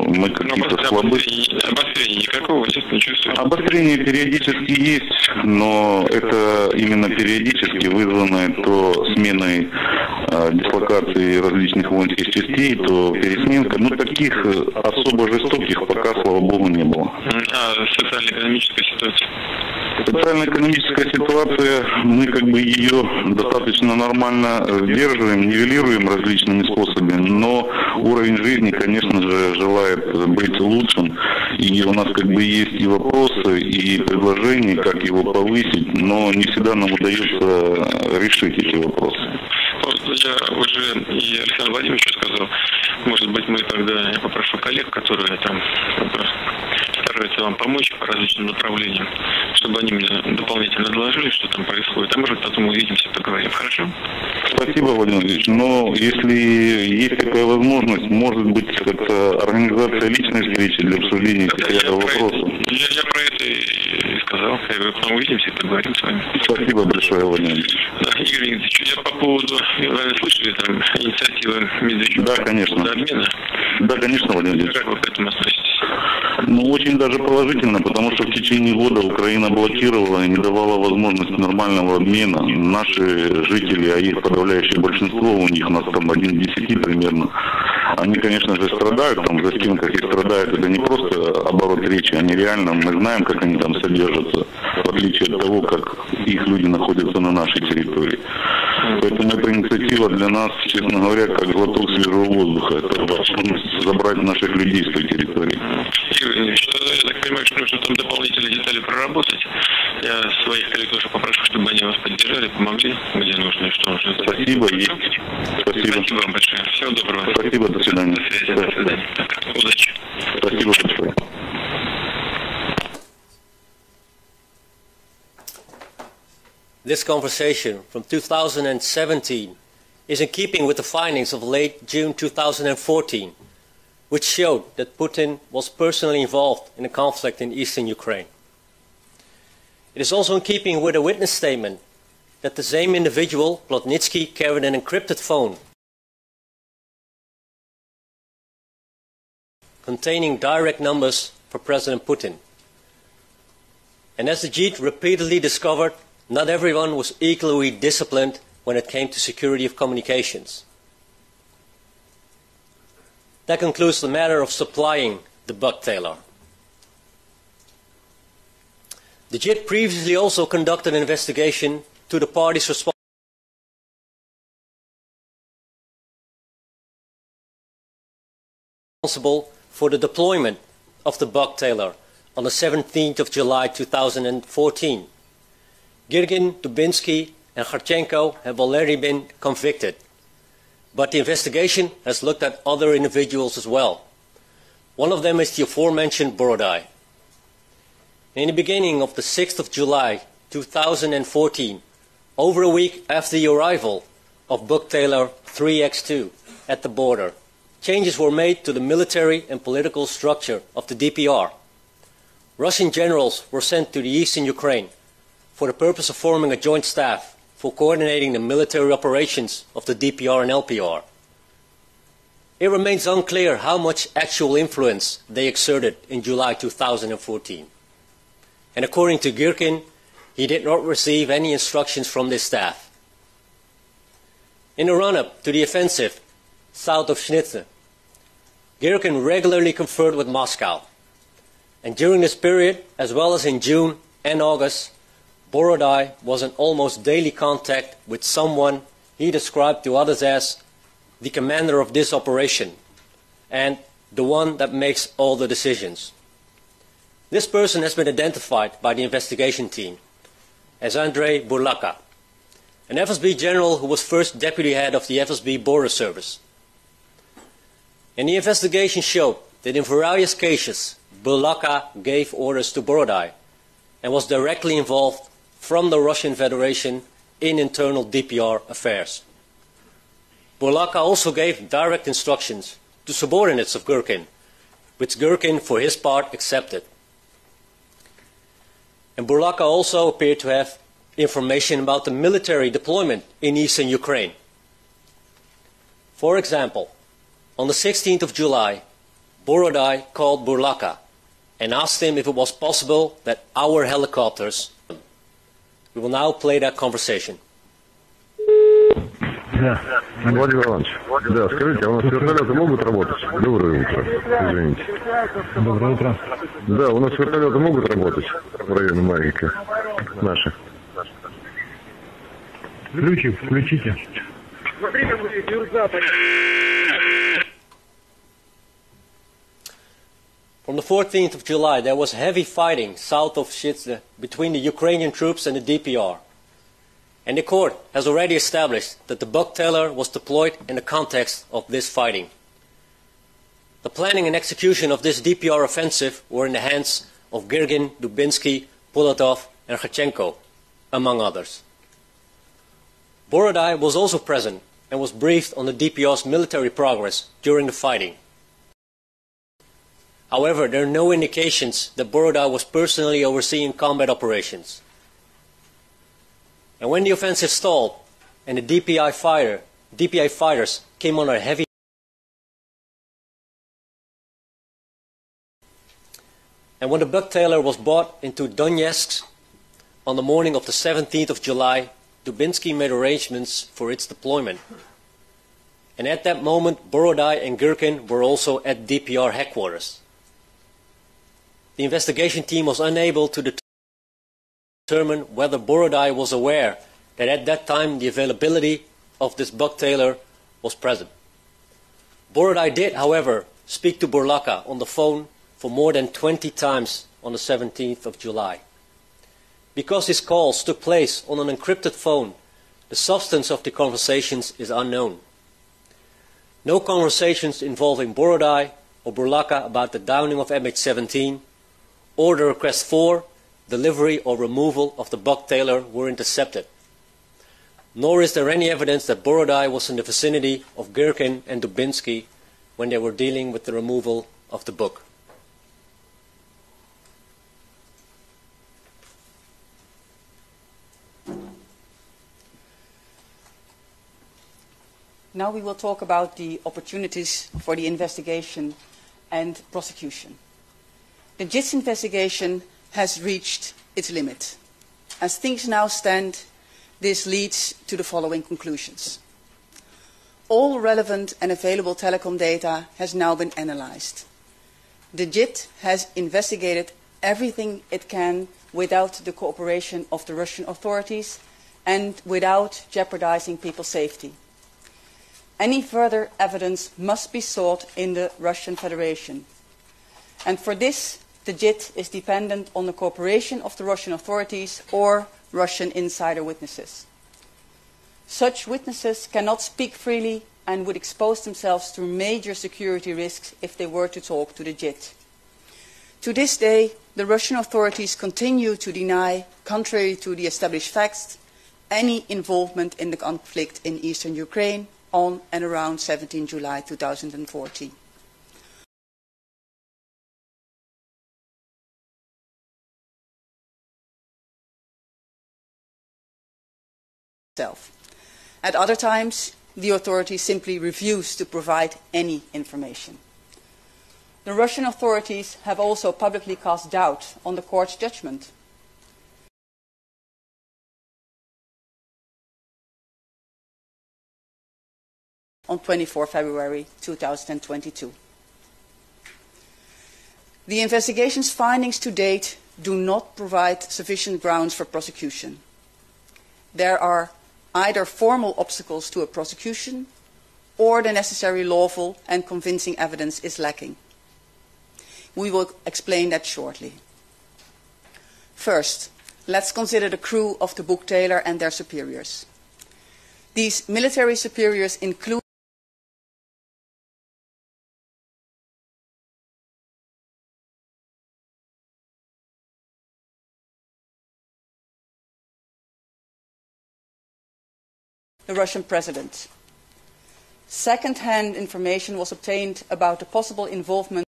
Speaker 7: мы какие-то слабы.
Speaker 9: Обострения никакого, естественно, не чувствуете?
Speaker 7: Обострение периодически есть, но это именно периодически вызвано то сменой дислокации различных воинских частей, то пересменка, ну таких особо жестоких пока, слава богу, не было.
Speaker 9: А социально-экономическая ситуация?
Speaker 7: Социально-экономическая ситуация, мы как бы ее достаточно нормально сдерживаем, нивелируем различными способами, но уровень жизни, конечно же, желает быть лучшим, и у нас как бы есть и вопросы, и предложения, как его повысить, но не всегда нам удается решить эти вопросы.
Speaker 9: Я уже и Александр Владимирович сказал, может быть, мы тогда, я попрошу коллег, которые там стараются вам помочь по различным направлениям, чтобы они мне дополнительно доложили, что там происходит, а может потом увидимся, поговорим, хорошо?
Speaker 7: Спасибо, Владимир Владимирович, но если есть такая возможность, может быть, это организация личной встречи для обсуждения этих вопросов.
Speaker 9: Я про это и сказал, я говорю, потом увидимся и поговорим с вами.
Speaker 7: Спасибо большое, Владимир Владимирович.
Speaker 9: Да, Игорь Игоревич, я по поводу, вы слышали, там, инициативы Медведчука?
Speaker 7: Да, конечно.
Speaker 9: До обмена?
Speaker 7: Да, конечно, Владимир Владимирович.
Speaker 9: Как вы к этому относитесь?
Speaker 7: Ну, очень даже положительно, потому что в течение года Украина блокировала и не давала возможности нормального обмена. Наши жители, а их подавляющее большинство, у них, у нас там 1 к 10 примерно, они, конечно же, страдают, там, в застенках и страдают. Это не просто оборот речи, они реально, мы знаем, как они там содержатся, в отличие от того, как их люди находятся на нашей территории. Поэтому эта инициатива для нас, честно говоря, как глоток свежего воздуха. Это возможность забрать наших людей с той территории.
Speaker 9: Я так понимаю, что нужно там дополнительные детали проработать. Я своих коллег тоже попрошу, чтобы они вас поддержали, помогли, где нужно и что нужно.
Speaker 7: Спасибо, есть. Спасибо.
Speaker 9: Спасибо вам большое. Всего доброго.
Speaker 7: Спасибо, до свидания.
Speaker 9: До связи, до свидания. Удачи.
Speaker 7: Спасибо большое.
Speaker 5: This conversation from 2017 is in keeping with the findings of late June 2014, which showed that Putin was personally involved in the conflict in eastern Ukraine. It is also in keeping with a witness statement that the same individual, Plotnitsky, carried an encrypted phone containing direct numbers for President Putin. And as the JIT repeatedly discovered, not everyone was equally disciplined when it came to security of communications. That concludes the matter of supplying the buck-tailor. The JIT previously also conducted an investigation to the parties responsible for the deployment of the buck-tailor on the 17th of July 2014. Girgin, Dubinsky and Kharchenko have already been convicted, but the investigation has looked at other individuals as well. One of them is the aforementioned Borodai. In the beginning of the 6th of July 2014, over a week after the arrival of buck-tailor 3X2 at the border, changes were made to the military and political structure of the DPR. Russian generals were sent to the eastern Ukraine for the purpose of forming a joint staff for coordinating the military operations of the DPR and LPR. It remains unclear how much actual influence they exerted in July 2014. And according to Girkin, he did not receive any instructions from this staff. In the run-up to the offensive south of Schnitze, Girkin regularly conferred with Moscow. And during this period, as well as in June and August, Borodai was in almost daily contact with someone he described to others as the commander of this operation and the one that makes all the decisions. This person has been identified by the investigation team as Andrei Burlaka, an FSB general who was first deputy head of the FSB border service. And the investigation showed that in various cases, Burlaka gave orders to Borodai and was directly involved from the Russian Federation in internal DPR affairs. Burlaka also gave direct instructions to subordinates of Girkin, which Girkin, for his part, accepted. And Burlaka also appeared to have information about the military deployment in eastern Ukraine. For example, on the 16th of July, Borodai called Burlaka and asked him if it was possible that our helicopters. We will now play that conversation.
Speaker 10: Да.
Speaker 7: Владимир Иванович, да, скажите, а у нас вертолеты могут работать? Доброе утро, извините.
Speaker 10: Доброе утро.
Speaker 7: Да, у нас вертолеты могут работать в районе Марьинки, наши.
Speaker 10: Ключик включите.
Speaker 5: From the 14th of July, there was heavy fighting south of Shizde between the Ukrainian troops and the DPR. And the court has already established that the bug teller was deployed in the context of this fighting. The planning and execution of this DPR offensive were in the hands of Girgin, Dubinsky, Pulatov, and Khachenko, among others. Borodai was also present and was briefed on the DPR's military progress during the fighting. However, there are no indications that Borodai was personally overseeing combat operations. And when the offensive stalled and the DPI fighters came under heavy and when the bug tailor was brought into Donetsk on the morning of the 17th of July, Dubinsky made arrangements for its deployment. And at that moment, Borodai and Girkin were also at DPR headquarters. The investigation team was unable to determine whether Borodai was aware that at that time the availability of this bug tailor was present. Borodai did, however, speak to Burlaka on the phone for more than 20 times on the 17th of July. Because his calls took place on an encrypted phone, the substance of the conversations is unknown. No conversations involving Borodai or Burlaka about the downing of MH17 or the request for, delivery or removal of the bug tailor were intercepted. Nor is there any evidence that Borodai was in the vicinity of Girkin and Dubinsky when they were dealing with the removal of the book.
Speaker 3: Now we will talk about the opportunities for the investigation and prosecution. The JIT's investigation has reached its limit. As things now stand, this leads to the following conclusions. All relevant and available telecom data has now been analyzed. The JIT has investigated everything it can without the cooperation of the Russian authorities and without jeopardizing people's safety. Any further evidence must be sought in the Russian Federation. And for this, the JIT is dependent on the cooperation of the Russian authorities or Russian insider witnesses. Such witnesses cannot speak freely and would expose themselves to major security risks if they were to talk to the JIT. To this day, the Russian authorities continue to deny, contrary to the established facts, any involvement in the conflict in eastern Ukraine on and around 17 July 2014. At other times, the authorities simply refuse to provide any information. The Russian authorities have also publicly cast doubt on the court's judgment. On 24 February 2022. The investigation's findings to date do not provide sufficient grounds for prosecution. There are either formal obstacles to a prosecution or the necessary lawful and convincing evidence is lacking. We will explain that shortly. First, let's consider the crew of the book tailor and their superiors. These military superiors include the Russian president. Second-hand information was obtained about the possible involvement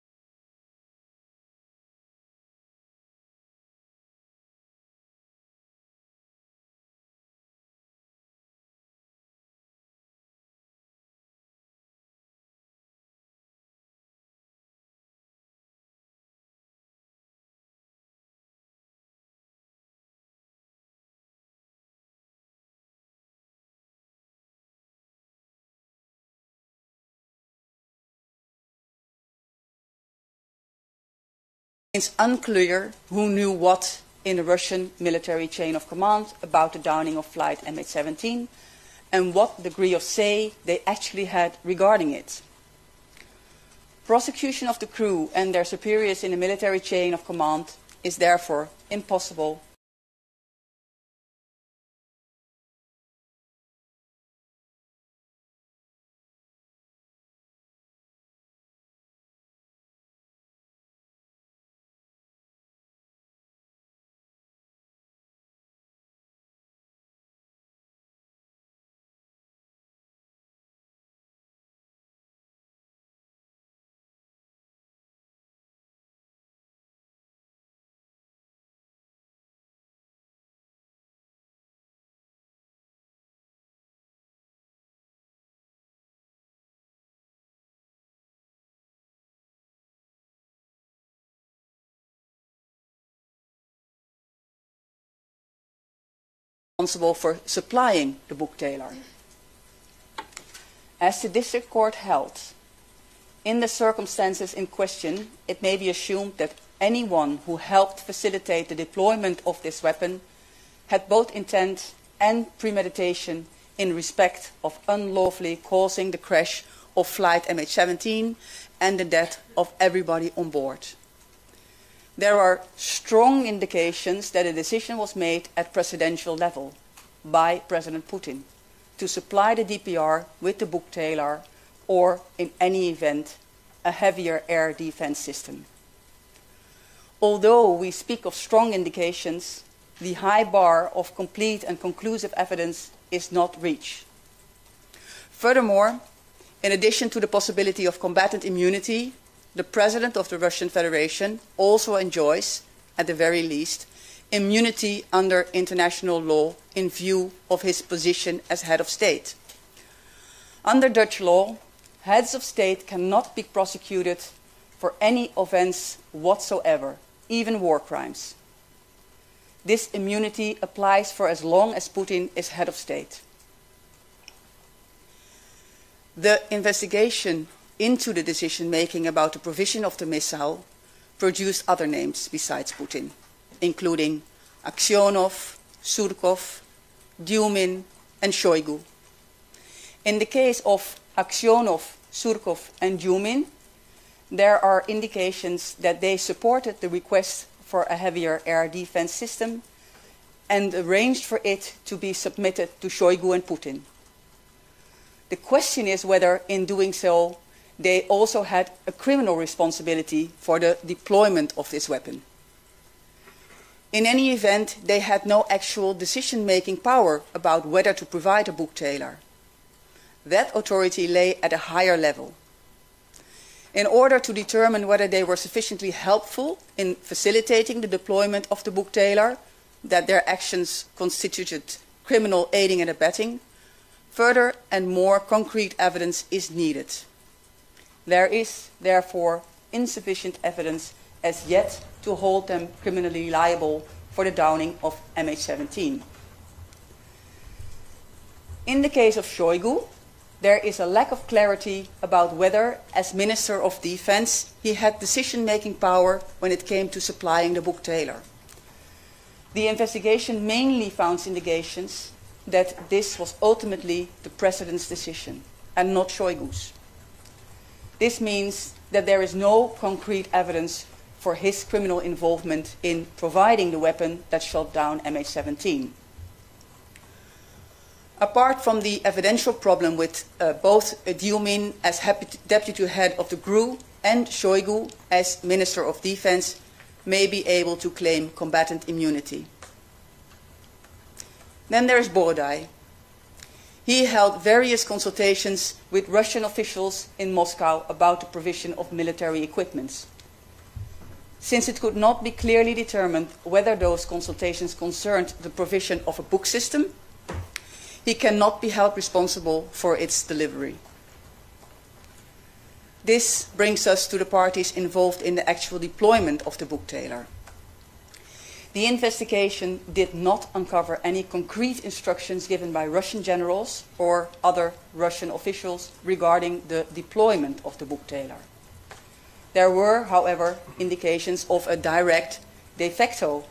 Speaker 3: It's unclear who knew what in the Russian military chain of command about the downing of flight MH17 and what degree of say they actually had regarding it. Prosecution of the crew and their superiors in the military chain of command is therefore impossible. Responsible for supplying the booktailer. As the district court held, in the circumstances in question, it may be assumed that anyone who helped facilitate the deployment of this weapon had both intent and premeditation in respect of unlawfully causing the crash of flight MH17 and the death of everybody on board. There are strong indications that a decision was made at presidential level by President Putin to supply the DPR with the booktailer or, in any event, a heavier air defense system. Although we speak of strong indications, the high bar of complete and conclusive evidence is not reached. Furthermore, in addition to the possibility of combatant immunity, the President of the Russian Federation also enjoys, at the very least, immunity under international law in view of his position as head of state. Under Dutch law, heads of state cannot be prosecuted for any offense whatsoever, even war crimes. This immunity applies for as long as Putin is head of state. The investigation into the decision-making about the provision of the missile produced other names besides Putin, including Aksionov, Surkov, Dyumin, and Shoigu. In the case of Aksionov, Surkov, and Dyumin, there are indications that they supported the request for a heavier air defense system and arranged for it to be submitted to Shoigu and Putin. The question is whether, in doing so, they also had a criminal responsibility for the deployment of this weapon. In any event, they had no actual decision-making power about whether to provide a booktailer. That authority lay at a higher level. In order to determine whether they were sufficiently helpful in facilitating the deployment of the booktailer, that their actions constituted criminal aiding and abetting, further and more concrete evidence is needed. There is, therefore, insufficient evidence as yet to hold them criminally liable for the downing of MH17. In the case of Shoigu, there is a lack of clarity about whether, as Minister of Defense, he had decision-making power when it came to supplying the booktailer. The investigation mainly found indications that this was ultimately the President's decision and not Shoigu's. This means that there is no concrete evidence for his criminal involvement in providing the weapon that shot down MH17. Apart from the evidential problem with both Dyumin as deputy head of the GRU and Shoigu as Minister of Defense may be able to claim combatant immunity. Then there is Borodai. He held various consultations with Russian officials in Moscow about the provision of military equipment. Since it could not be clearly determined whether those consultations concerned the provision of a book system, he cannot be held responsible for its delivery. This brings us to the parties involved in the actual deployment of the booktailer. The investigation did not uncover any concrete instructions given by Russian generals or other Russian officials regarding the deployment of the booktailer. There were, however, indications of a direct de facto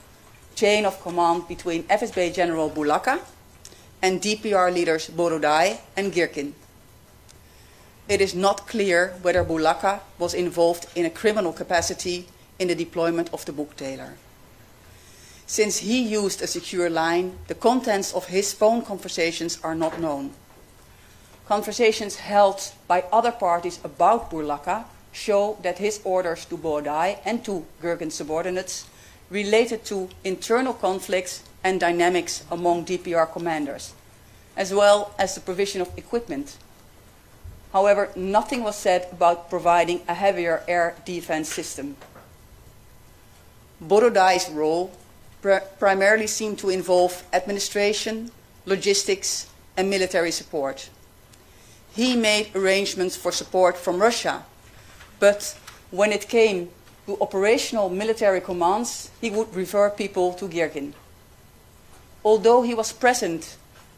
Speaker 3: chain of command between FSB General Bulaka and DPR leaders Borodai and Girkin. It is not clear whether Bulaka was involved in a criminal capacity in the deployment of the booktailer. Since he used a secure line, the contents of his phone conversations are not known. Conversations held by other parties about Bulaka show that his orders to Borodai and to Girkin's subordinates related to internal conflicts and dynamics among DPR commanders, as well as the provision of equipment. However, nothing was said about providing a heavier air defense system. Borodai's role primarily seemed to involve administration, logistics, and military support. He made arrangements for support from Russia, but when it came to operational military commands, he would refer people to Girkin. Although he was present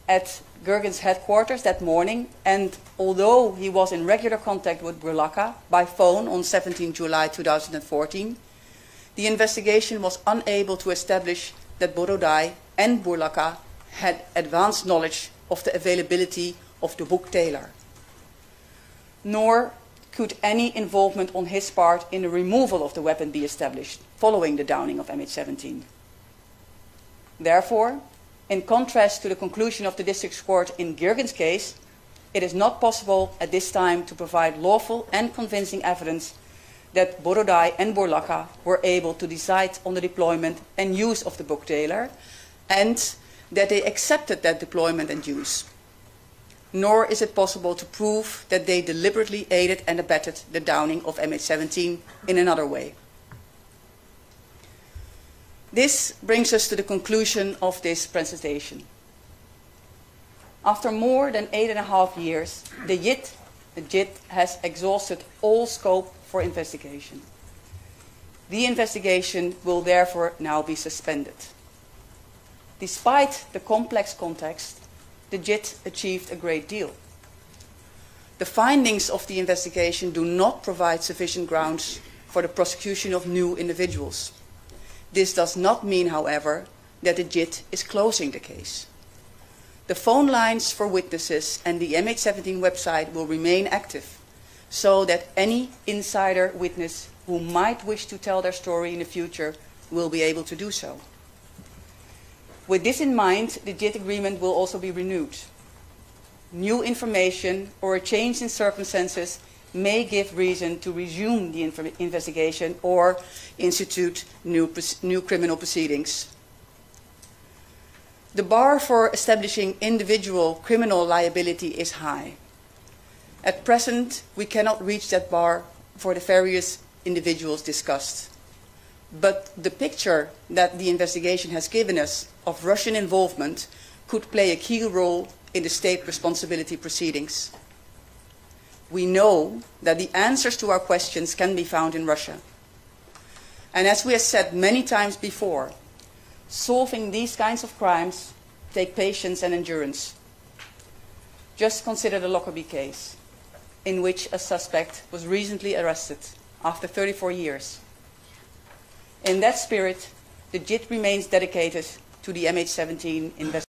Speaker 3: at Girkin's headquarters that morning, and although he was in regular contact with Bulaka by phone on 17 July 2014, the investigation was unable to establish that Borodai and Bulaka had advanced knowledge of the availability of the booktailer. Nor could any involvement on his part in the removal of the weapon be established following the downing of MH17. Therefore, in contrast to the conclusion of the district court in Girkin's case, it is not possible at this time to provide lawful and convincing evidence that Borodai and Bulaka were able to decide on the deployment and use of the booktailer, and that they accepted that deployment and use. Nor is it possible to prove that they deliberately aided and abetted the downing of MH17 in another way. This brings us to the conclusion of this presentation. After more than 8.5 years, the JIT has exhausted all scope for investigation. The investigation will therefore now be suspended. Despite the complex context, the JIT achieved a great deal. The findings of the investigation do not provide sufficient grounds for the prosecution of new individuals. This does not mean, however, that the JIT is closing the case. The phone lines for witnesses and the MH17 website will remain active, so that any insider witness who might wish to tell their story in the future will be able to do so. With this in mind, the JIT agreement will also be renewed. New information or a change in circumstances may give reason to resume the investigation or institute new criminal proceedings. The bar for establishing individual criminal liability is high. At present, we cannot reach that bar for the various individuals discussed. But the picture that the investigation has given us of Russian involvement could play a key role in the state responsibility proceedings. We know that the answers to our questions can be found in Russia. And as we have said many times before, solving these kinds of crimes take patience and endurance. Just consider the Lockerbie case, in which a suspect was recently arrested after 34 years. In that spirit, the JIT remains dedicated to the MH17 investigation.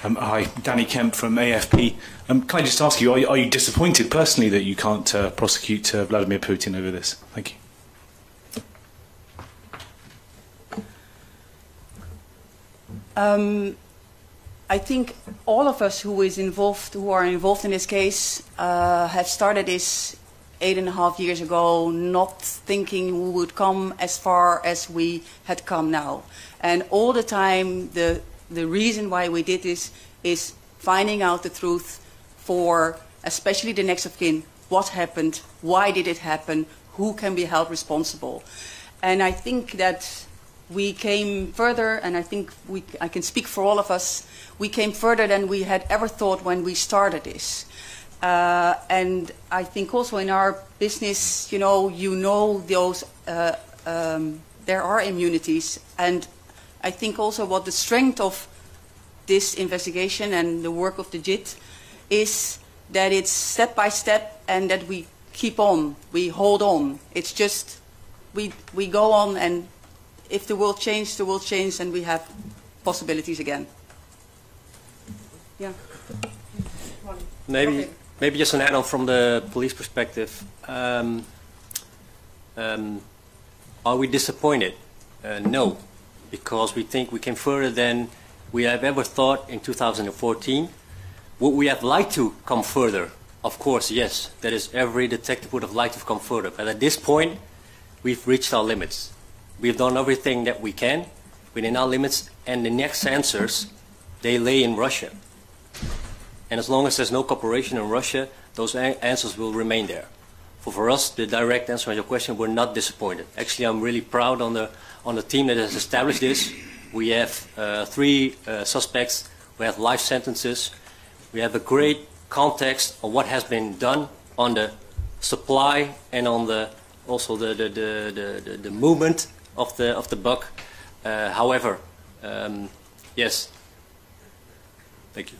Speaker 11: Hi, Danny Kemp from AFP. Can I just ask you, are you disappointed personally that you can't prosecute Vladimir Putin over this? Thank you.
Speaker 3: I think all of us who are involved in this case, have started this 8.5 years ago, not thinking we would come as far as we had come now. And all the time, the reason why we did this is finding out the truth for especially the next of kin. What happened? Why did it happen? Who can be held responsible? And I think that we came further, and I think I can speak for all of us, we came further than we had ever thought when we started this. And I think also in our business, you know those, there are immunities. And I think also what the strength of this investigation and the work of the JIT is that it's step by step and that we keep on, we hold on. It's just, we go on, and if the world changes, and we have possibilities again. Yeah.
Speaker 5: Maybe just an add-on from the police perspective. Are we disappointed? No, because we think we came further than we have ever thought in 2014. Would we have liked to come further? Of course, yes. That is, every detective would have liked to come further. But at this point, we've reached our limits. We've done everything that we can within our limits, and the next answers, they lay in Russia. And as long as there's no cooperation in Russia, those answers will remain there. For us, the direct answer on your question, we're not disappointed. Actually, I'm really proud on the team that has established this. We have 3 suspects. We have life sentences. We have a great context of what has been done on the supply and on the also the movement of the bug. However, yes. Thank you.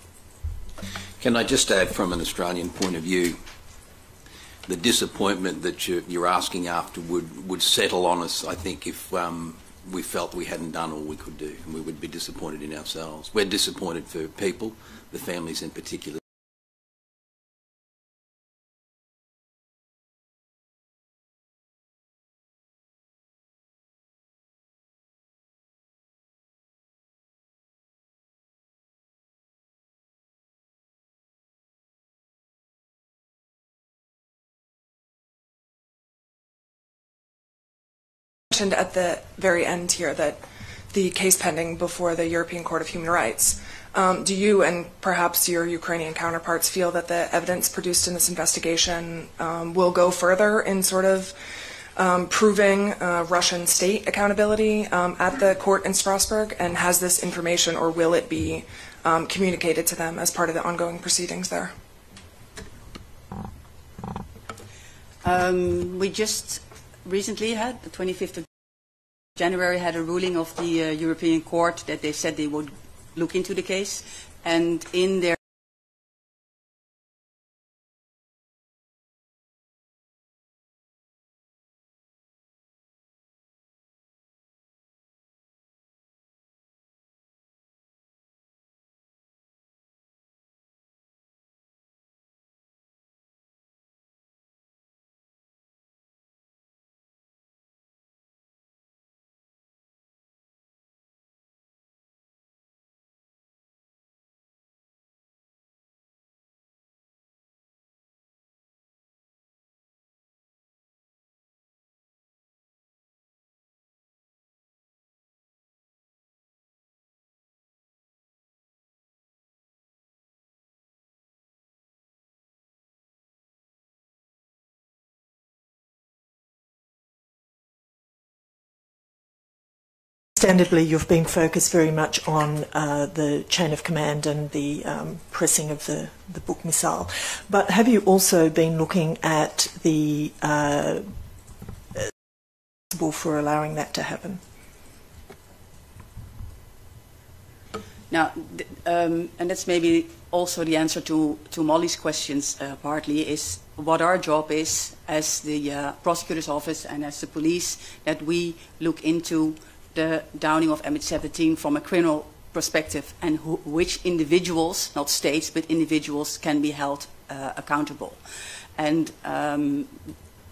Speaker 4: Can I just add, from an Australian point of view, the disappointment that you're asking after would settle on us, I think, if we felt we hadn't done all we could do, and we would be disappointed in ourselves. We're disappointed for people, the families in particular.
Speaker 12: Mentioned at the very end here that the case pending before the European Court of Human Rights. Do you and perhaps your Ukrainian counterparts feel that the evidence produced in this investigation will go further in sort of proving Russian state accountability at the court in Strasbourg? And has this information, or will it be communicated to them as part of the ongoing proceedings there?
Speaker 3: We just recently had, the 25th of January, had a ruling of the European Court that they said they would look into the case, and in their
Speaker 13: Understandably, you've been focused very much on the chain of command and the pressing of the Buk missile. But have you also been looking at the for allowing that to happen?
Speaker 3: Now, and that's maybe also the answer to Molly's questions partly, is what our job is as the prosecutor's office and as the police, that we look into the downing of MH17 from a criminal perspective, and which individuals, not states, but individuals can be held accountable. And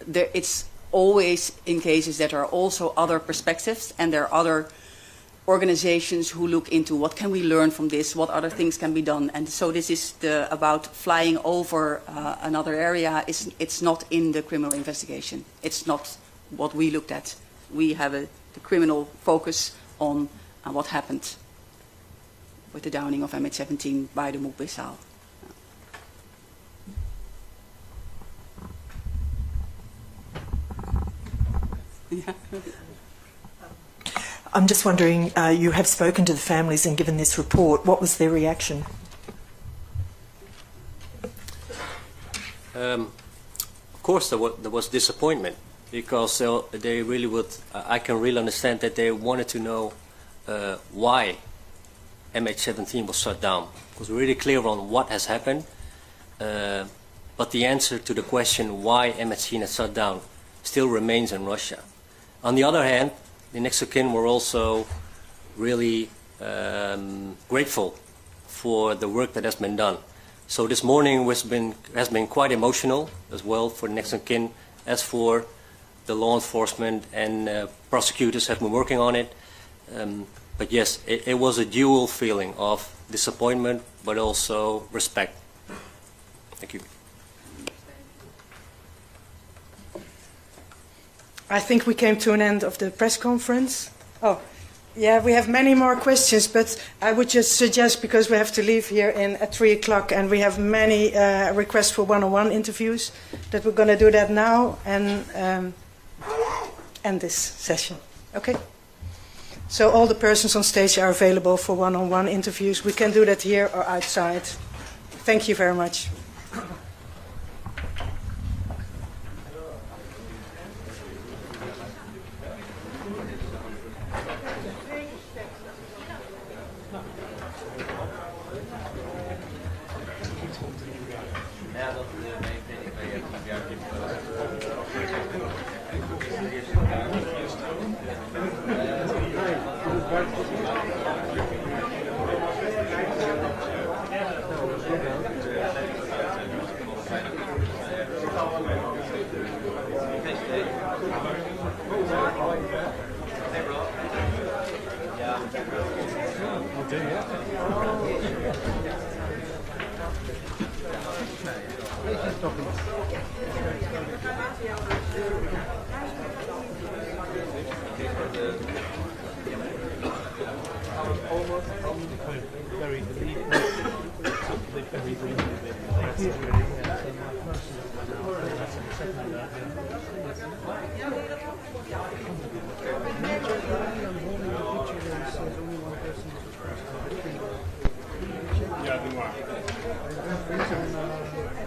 Speaker 3: it's always in cases that there are also other perspectives, and there are other organizations who look into what can we learn from this, what other things can be done. And so this is about flying over another area. It's not in the criminal investigation. It's not what we looked at. We have the criminal focus on what happened with the downing of MH17 by the MOOC missile. Yeah.
Speaker 13: I'm just wondering, you have spoken to the families and given this report. What was their reaction?
Speaker 5: Of course, there was disappointment, because they really would. I can really understand that they wanted to know why MH17 was shut down. It was really clear on what has happened, but the answer to the question why MH17 is shut down still remains in Russia. On the other hand, the next of kin were also really grateful for the work that has been done. So this morning has been quite emotional as well for the next of kin, as for the law enforcement and prosecutors have been working on it. But yes, it was a dual feeling of disappointment, but also respect. Thank you.
Speaker 2: I think we came to an end of the press conference. Oh, yeah, we have many more questions, but I would just suggest, because we have to leave here at 3 o'clock, and we have many requests for one-on-one interviews, that we're going to do that now and end this session. Okay? So all the persons on stage are available for one-on-one interviews. We can do that here or outside. Thank you very much.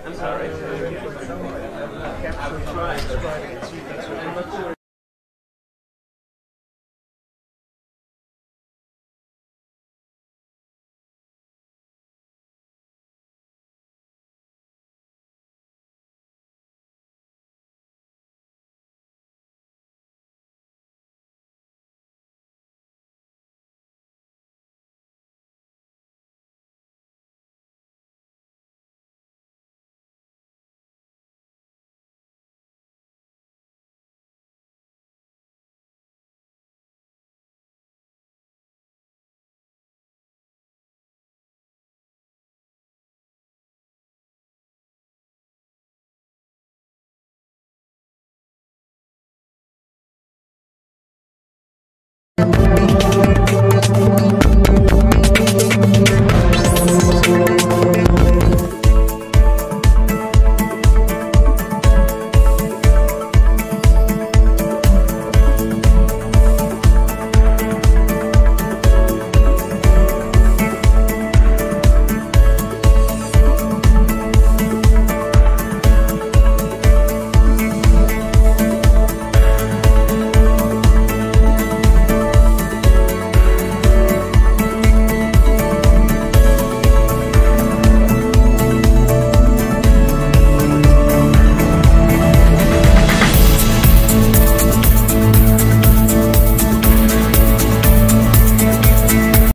Speaker 14: I'm sorry.